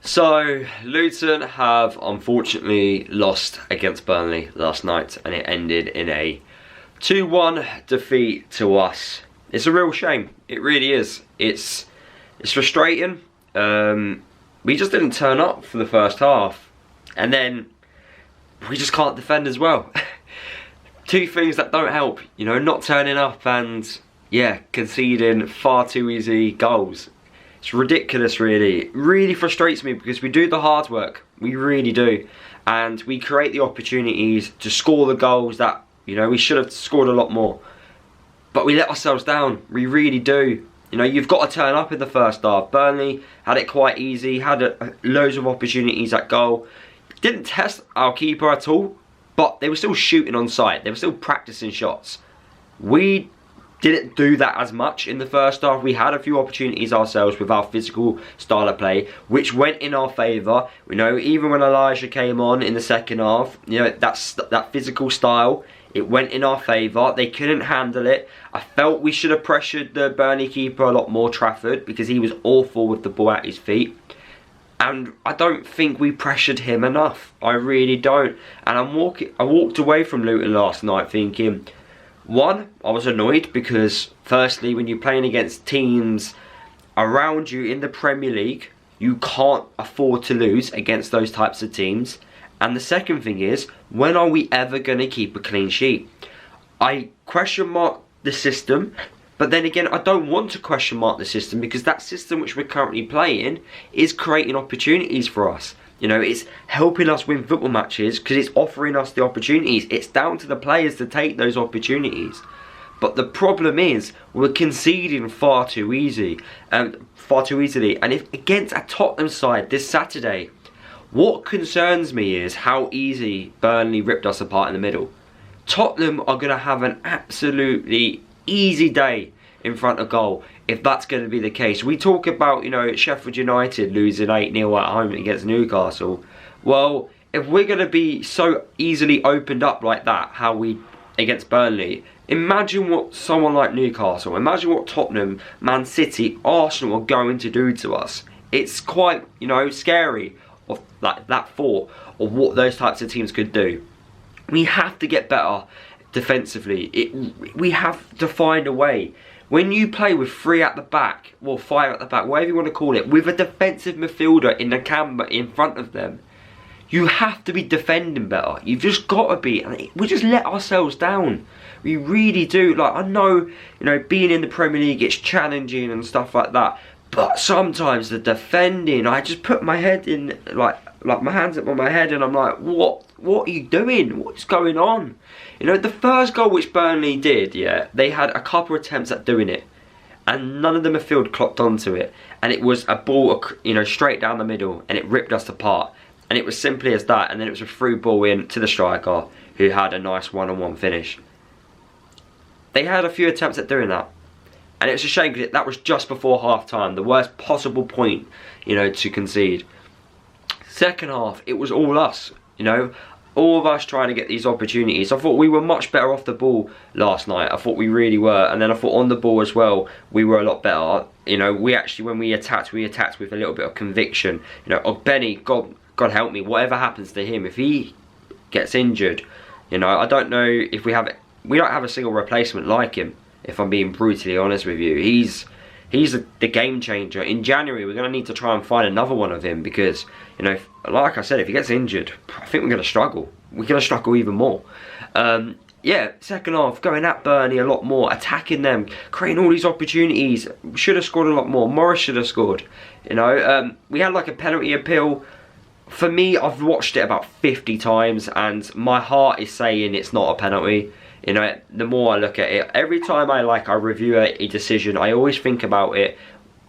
So, Luton have unfortunately lost against Burnley last night, and it ended in a 2-1 defeat to us. It's a real shame. It really is. It's frustrating. We just didn't turn up for the first half, and then we just can't defend as well. Two things that don't help, you know, not turning up and, yeah, conceding far too easy goals. It's ridiculous, really. It really frustrates me because we do the hard work. We really do. And we create the opportunities to score the goals that, you know, we should have scored a lot more. But we let ourselves down. We really do. You know, you've got to turn up in the first half. Burnley had it quite easy, had loads of opportunities at goal. Didn't test our keeper at all, but they were still shooting on sight. They were still practicing shots. We didn't do that as much in the first half. We had a few opportunities ourselves with our physical style of play, which went in our favour. You know, even when Elijah came on in the second half, you know, that physical style, it went in our favour. They couldn't handle it. I felt we should have pressured the Burnley keeper a lot more, Trafford, because he was awful with the ball at his feet. And I don't think we pressured him enough. I really don't. And I walked away from Luton last night thinking, one, I was annoyed because firstly, when you're playing against teams around you in the Premier League, you can't afford to lose against those types of teams. And the second thing is, when are we ever going to keep a clean sheet? I question mark the system, but then again, I don't want to question mark the system because that system which we're currently playing is creating opportunities for us. You know, it's helping us win football matches because it's offering us the opportunities. It's down to the players to take those opportunities. But the problem is, we're conceding far too easily. And if against a Tottenham side this Saturday, what concerns me is how easy Burnley ripped us apart in the middle. Tottenham are going to have an absolutely easy day in front of goal if that's going to be the case. We talk about, you know, Sheffield United losing 8-0 at home against Newcastle. Well, if we're going to be so easily opened up like that, how we against Burnley, imagine what someone like Newcastle, imagine what Tottenham, Man City, Arsenal are going to do to us. It's quite, you know, scary of that thought of what those types of teams could do. We have to get better defensively. We have to find a way. When you play with 3 at the back, or 5 at the back, whatever you want to call it, with a defensive midfielder in the camber in front of them, you have to be defending better. You've just got to be. And we just let ourselves down. We really do. Like, I know, you know, being in the Premier League, it's challenging and stuff like that. But sometimes the defending, I just put my head in, like my hands up on my head, and I'm like, what are you doing? What's going on? You know, the first goal which Burnley did, yeah, they had a couple of attempts at doing it, and none of the midfield clocked onto it, and it was a ball, you know, straight down the middle, and it ripped us apart, and it was simply as that, and then it was a through ball in to the striker, who had a nice one-on-one finish. They had a few attempts at doing that. And it was a shame because that was just before half-time, the worst possible point, you know, to concede. Second half, it was all us, you know, all of us trying to get these opportunities. I thought we were much better off the ball last night. I thought we really were. And then I thought on the ball as well, we were a lot better. You know, we actually, when we attacked with a little bit of conviction. You know, Benny, God help me, whatever happens to him, if he gets injured, you know, I don't know if we don't have a single replacement like him. If I'm being brutally honest with you, he's the game changer. In January, we're going to need to try and find another one of him because, you know, like I said, if he gets injured, I think we're going to struggle. We're going to struggle even more. Yeah, second half, going at Burnley a lot more, attacking them, creating all these opportunities. Should have scored a lot more. Morris should have scored. You know, we had like a penalty appeal. For me, I've watched it about 50 times, and my heart is saying it's not a penalty. You know, the more I look at it, every time I review a decision, I always think about it.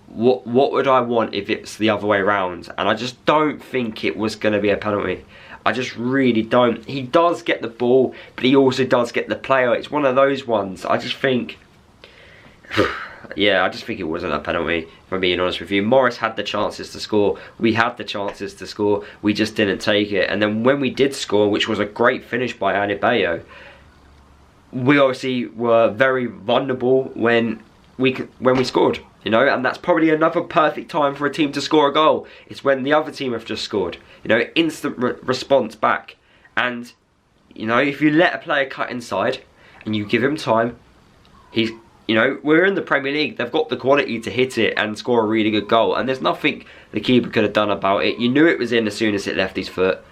What would I want if it's the other way around? And I just don't think it was going to be a penalty. I just really don't. He does get the ball, but he also does get the player. It's one of those ones. I just think, yeah, I just think it wasn't a penalty, if I'm being honest with you. Morris had the chances to score. We had the chances to score. We just didn't take it. And then when we did score, which was a great finish by Adebayo, we obviously were very vulnerable when we scored, You know, and that's probably another perfect time for a team to score a goal. It's when the other team have just scored. You know, instant response back. And, you know, if you let a player cut inside and you give him time, he's, you know, we're in the Premier League. They've got the quality to hit it and score a really good goal. And there's nothing the keeper could have done about it. You knew it was in as soon as it left his foot.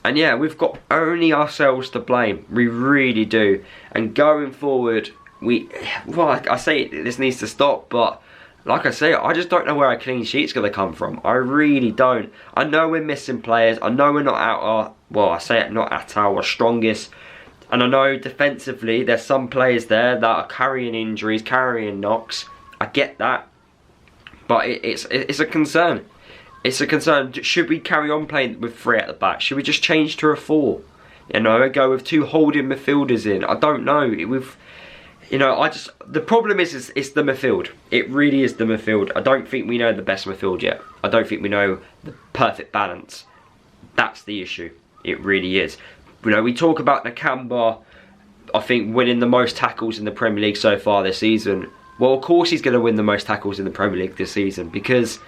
And yeah, we've got only ourselves to blame. We really do. And going forward, well, I say this needs to stop, but like I say, I just don't know where a clean sheet's going to come from. I really don't. I know we're missing players. I know we're not at our, well, I say it, not at our strongest. And I know defensively, there's some players there that are carrying injuries, carrying knocks. I get that. But it's a concern. It's a concern. Should we carry on playing with 3 at the back? Should we just change to a 4? You know, go with 2 holding midfielders in? I don't know. You know, the problem is it's the midfield. It really is the midfield. I don't think we know the best midfield yet. I don't think we know the perfect balance. That's the issue. It really is. You know, we talk about Nakamba, I think, winning the most tackles in the Premier League so far this season. Well, of course he's going to win the most tackles in the Premier League this season because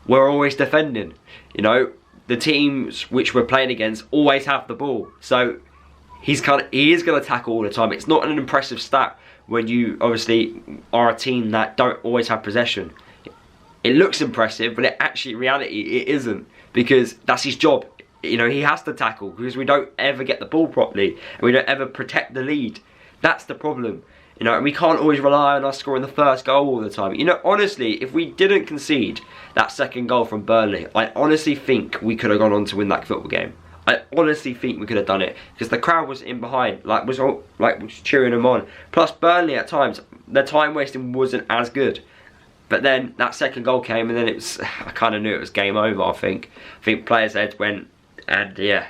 we're always defending. You know, the teams which we're playing against always have the ball. So he is going to tackle all the time. It's not an impressive stat when you obviously are a team that don't always have possession. It looks impressive, but in reality, it isn't, because that's his job. You know, he has to tackle because we don't ever get the ball properly and we don't ever protect the lead. That's the problem. You know, and we can't always rely on us scoring the first goal all the time. You know, honestly, if we didn't concede that second goal from Burnley, I honestly think we could have gone on to win that football game. I honestly think we could have done it because the crowd was in behind, was cheering them on. Plus, Burnley at times, their time wasting wasn't as good. But then that second goal came, and then I kind of knew it was game over. I think players' heads went, and yeah,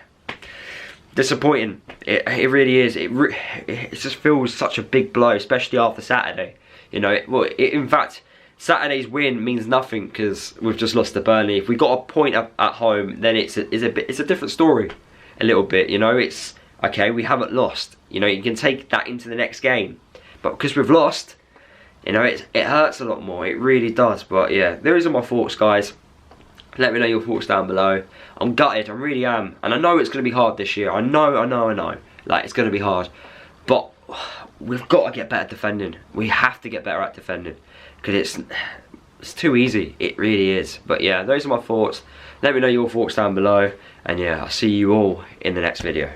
disappointing. It really is. It just feels such a big blow, especially after Saturday. You know, in fact, Saturday's win means nothing because we've just lost to Burnley. If we got a point at home, then it's a different story, a little bit. You know, it's okay. We haven't lost. You know, you can take that into the next game, but because we've lost, you know, it hurts a lot more. It really does. But yeah, those are my thoughts, guys. Let me know your thoughts down below. I'm gutted. I really am, and I know it's going to be hard this year. I know. Like, it's going to be hard, but we've got to get better at defending. We have to get better at defending because it's too easy. It really is. But yeah, those are my thoughts. Let me know your thoughts down below, and yeah, I'll see you all in the next video.